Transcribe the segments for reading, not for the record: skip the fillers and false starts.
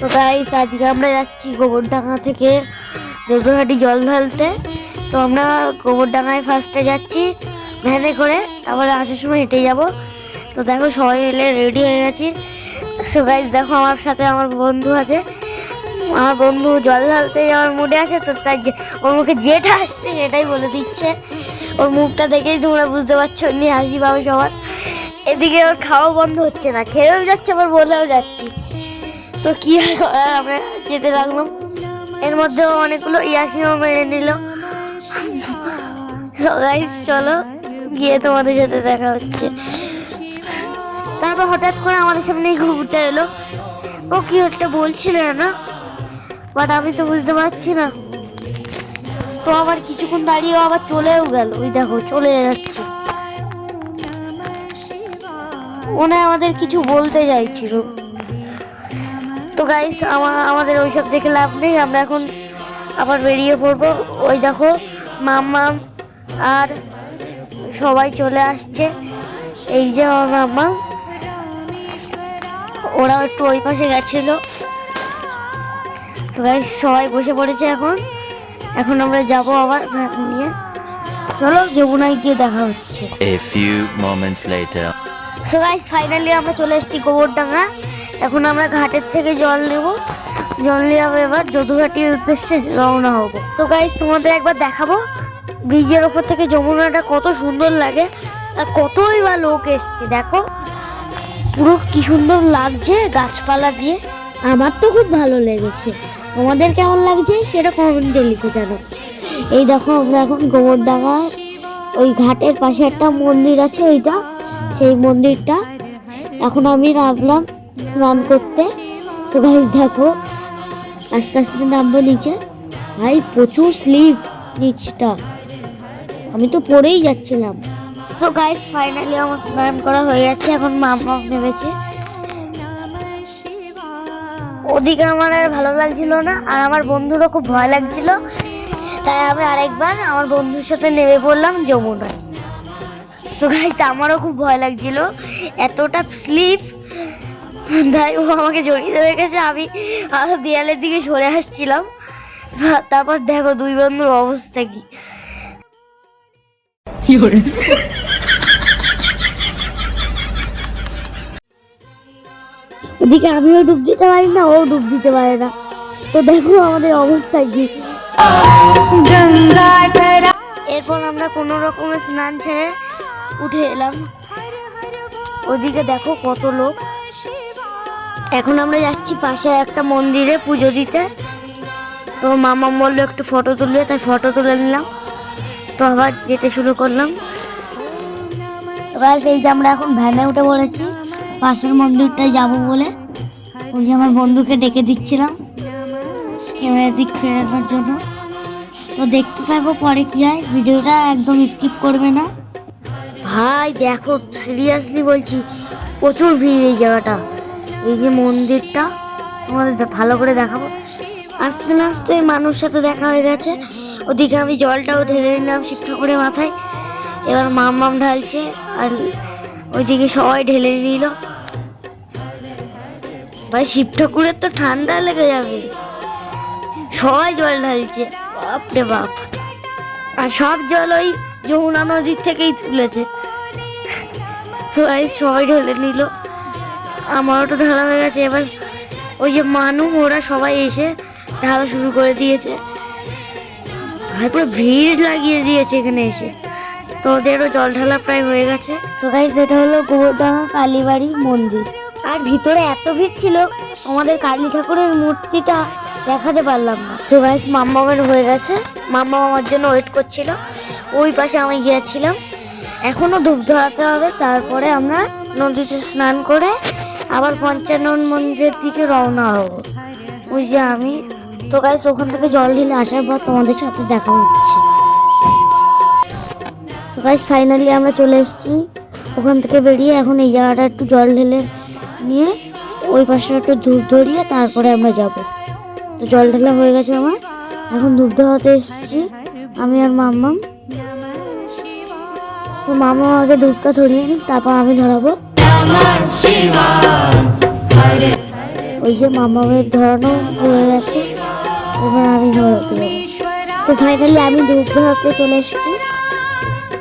তো গাইস আজকে আমরা যাচ্ছি গোবরডাঙ্গা থেকে জোরহাটি জল ঢালতে। তো আমরা গোবরডাঙ্গায় ফার্স্টে যাচ্ছি ভ্যানে করে, তারপরে আসার সময় হেঁটে যাব। তো দেখো সবাই মিলে রেডি হয়ে গেছি। সো গাইস দেখো আমার সাথে আমার বন্ধু আছে, আমার বন্ধু জল ঢালতে যাওয়ার মুডে আছে। তো তাই ওর মুখে যেটা আসছে সেটাই বলে দিচ্ছে। ওর মুখটা দেখেই তোমরা বুঝতে পারছো এমনি হাসি পাবে সবার। এদিকে ওর খাওয়া বন্ধ হচ্ছে না, খেয়েও যাচ্ছে আবার বলেও যাচ্ছি। তো কি আর করার, আমরা যেতে লাগলাম। এর মধ্যেও অনেকগুলো ইয়াসিও মেরে নিল। সো গাইস চলো গিয়ে তোমাদের সাথে দেখা হচ্ছে। তারপর হঠাৎ করে আমাদের সামনে ঘুরতে এলো। ও কি একটা বলছিল না, বাট আমি তো বুঝতে পারছি না। তো আবার কিছুক্ষণ দাঁড়িয়ে আবার চলেও গেল। ওই দেখো চলে যাচ্ছে, মনে হয় আমাদের কিছু বলতে চাইছিল। তো গাইস আমাদের ওইসব দেখে লাভ নেই, আমরা এখন আবার বেরিয়ে পড়বো। ওই দেখো মাম্মাম আর সবাই চলে আসছে। এই যে আমার মাম্মা, ওরা একটু ওই পাশে গেছিল। তো গাইস সবাই বসে পড়েছে এখন আমরা যাব আবার নিয়ে। চলো যমুনায় গিয়ে দেখা হচ্ছে। A few moments later. So guys finally আমরা চলে এসেছি গোবরডাঙ্গা। এখন আমরা ঘাটের থেকে জল নেব, জল নিয়ে এবার যদুঘাটির উদ্দেশ্যে রওনা হব। তো গাইস তোমাদের একবার দেখাবো ব্রিজের ওপর থেকে যমুনাটা কত সুন্দর লাগে, আর কতই বা লোক এসছে। দেখো পুরো কি সুন্দর লাগছে গাছপালা দিয়ে। আমার তো খুব ভালো লেগেছে, তোমাদের কেমন লাগছে সেটা কমেন্টে লিখে জানো। এই দেখো আমরা এখন গোবরডাঙ্গা ওই ঘাটের পাশে একটা মন্দির আছে, ওইটা সেই মন্দিরটা। এখন আমি নামলাম স্নান করতে। সো গাইস দেখো আস্তে আস্তে নামবো নিচে। ভাই প্রচুর স্লিপ নিচটা, আমি তো পড়েই যাচ্ছিলাম। সো গাইস ফাইনালি আমার স্নান করা হয়ে যাচ্ছে, এখন মামা নেমেছে। ওদিকে আমার আর ভালো লাগছিল না, আর আমার বন্ধুরও খুব ভয় লাগছিল। তাই আমি আরেকবার আমার বন্ধুর সাথে নেমে পড়লাম যমুনায়। সো গাইস আমারও খুব ভয় লাগছিল, এতটা স্লিপ। তাই ও আমাকে জড়িয়ে ধরে গেছে, আমি আরো দেয়ালের দিকে সরে আসছিলাম। তারপর দেখো দুই বন্ধুর অবস্থা কি। ওদিকে আমিও ডুব দিতে পারি না, ও ডুব দিতে পারে না। তো দেখো আমাদের অবস্থা কি। এরপর আমরা কোনো রকমের স্নান ছেড়ে উঠে এলাম। ওদিকে দেখো কত লোক। এখন আমরা যাচ্ছি পাশে একটা মন্দিরে পুজো দিতে। তো মামা বললো একটু ফটো তুলবে, তাই ফটো তুলে নিলাম। তো আবার যেতে শুরু করলাম। এই যে আমরা এখন ভ্যানে উঠে পড়েছি পাশের মন্দিরটায় যাবো বলে। ওই যে আমার বন্ধুকে ডেকে দিচ্ছিলাম ক্যামেরা দিক ফেরানোর জন্য। তো দেখতে থাকো পরে কি হয়, ভিডিওটা একদম স্কিপ করবে না। ভাই দেখো সিরিয়াসলি বলছি প্রচুর ভিড় এই জায়গাটা। এই যে মন্দিরটা তোমাদের ভালো করে দেখাবো। আস্তে না আস্তে মানুষ সাথে দেখা হয়ে গেছে। ওদিকে আমি জলটাও ঢেলে নিলাম শিব ঠাকুরের মাথায়। এবার মাম ঢালছে, আর ওইদিকে সবাই ঢেলে নিল। ভাই শিব ঠাকুরের তো ঠান্ডা লেগে যাবে, সবাই জল ঢালছে বাপরে বাপ। আর সব জল ওই যমুনা নদীর থেকেই তুলেছে। সবাই ঢেলে নিল, আমারও তো ঢালা হয়ে গেছে। এবার ওই যে মানুষ ওরা সবাই এসে ঢালা শুরু করে দিয়েছে। ভাই পুরো ভিড় লাগিয়ে দিয়েছে এখানে এসে। তো ওদেরও জল ঢালা প্রায় হয়ে গেছে। তো গাইস এটা হলো গোবরডাঙ্গা কালীবাড়ি মন্দির। আর ভিতরে এত ভিড় ছিল আমাদের কালী ঠাকুরের মূর্তিটা দেখাতে পারলাম না। সো গাইস মাম্মামের হয়ে গেছে, মাম্মা আমার জন্য ওয়েট করছিল। ওই পাশে আমি গিয়েছিলাম, এখনো ধূপ ধরাতে হবে। তারপরে আমরা নদীতে স্নান করে আবার পঞ্চানন মন্দিরের দিকে রওনা হবো। ওই যে আমি। তো গাইস ওখান থেকে জল ঢেলে আসার পর তোমাদের সাথে দেখা হচ্ছে। সো গাইস ফাইনালি আমরা চলে এসেছি ওখান থেকে বেরিয়ে। এখন এই জায়গাটা একটু জল ঢেলে নিয়ে ওই পাশে একটু ধূপ ধরিয়ে তারপরে আমরা যাব। তো জল ঢালা হয়ে গেছে আমার, এখন ধূপ ধরাতে এসেছি আমি আর মাম্মাম। তো মামা আগে ধূপটা ধরিয়ে নিই, তারপর আমি ধরাবো। ওই যে মামামের ধরানো হয়ে গেছে, এবার আমি ধরাতে যাবো। তো ফাইনালি আমি ধূপ ধরাতে চলে এসেছি,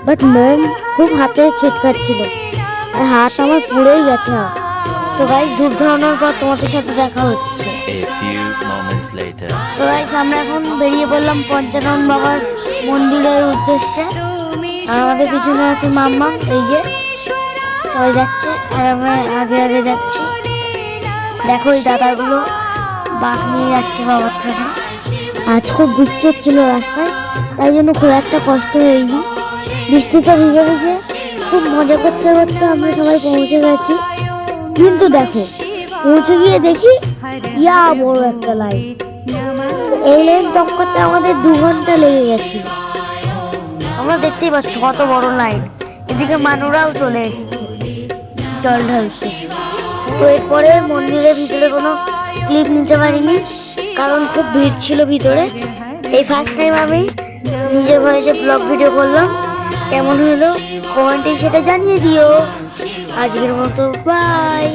বাট মোম খুব হাতে ছিটকাচ্ছিল আর হাত আমার পুড়েই গেছে। সো গাইস, ধূপ ধরানোর পর তোমাদের সাথে দেখা হচ্ছে। A few moments later. So guys, আমরা এখন বেরিয়ে পড়লাম পঞ্চানন বাবার মন্দিরের উদ্দেশ্যে। আর আমাদের পিছনে আছে মাম্মা, এই যে সবাই যাচ্ছে আর আমরা আগে আগে যাচ্ছি। দেখো এই দাদাগুলো বাঘ নিয়ে যাচ্ছে বাবার থেকে। আজ খুব বৃষ্টি হচ্ছিল রাস্তায়, তাই জন্য খুব একটা কষ্ট হয়নি। বৃষ্টিতে ভিজে ভিজে খুব মজা করতে করতে আমরা সবাই পৌঁছে গেছি। কিন্তু দেখো, পৌঁছে গিয়ে দেখি ইয়া বড় একটা লাইন। এই লাইন টপ করতে আমাদের 2 ঘন্টা লেগে গেছে। তোমরা দেখতেই পাচ্ছ কত বড় লাইন। এদিকে মানুষরাও চলে এসেছে জল ঢালতে। তো এরপরে মন্দিরের ভিতরে কোনো ক্লিপ নিতে পারিনি, কারণ খুব ভিড় ছিল ভিতরে। এই ফার্স্ট টাইম আমি নিজের ভয়েসে ব্লগ ভিডিও করলাম। কেমন হলো কমেন্টে সেটা জানিয়ে দিও। আজকের মতো বাই।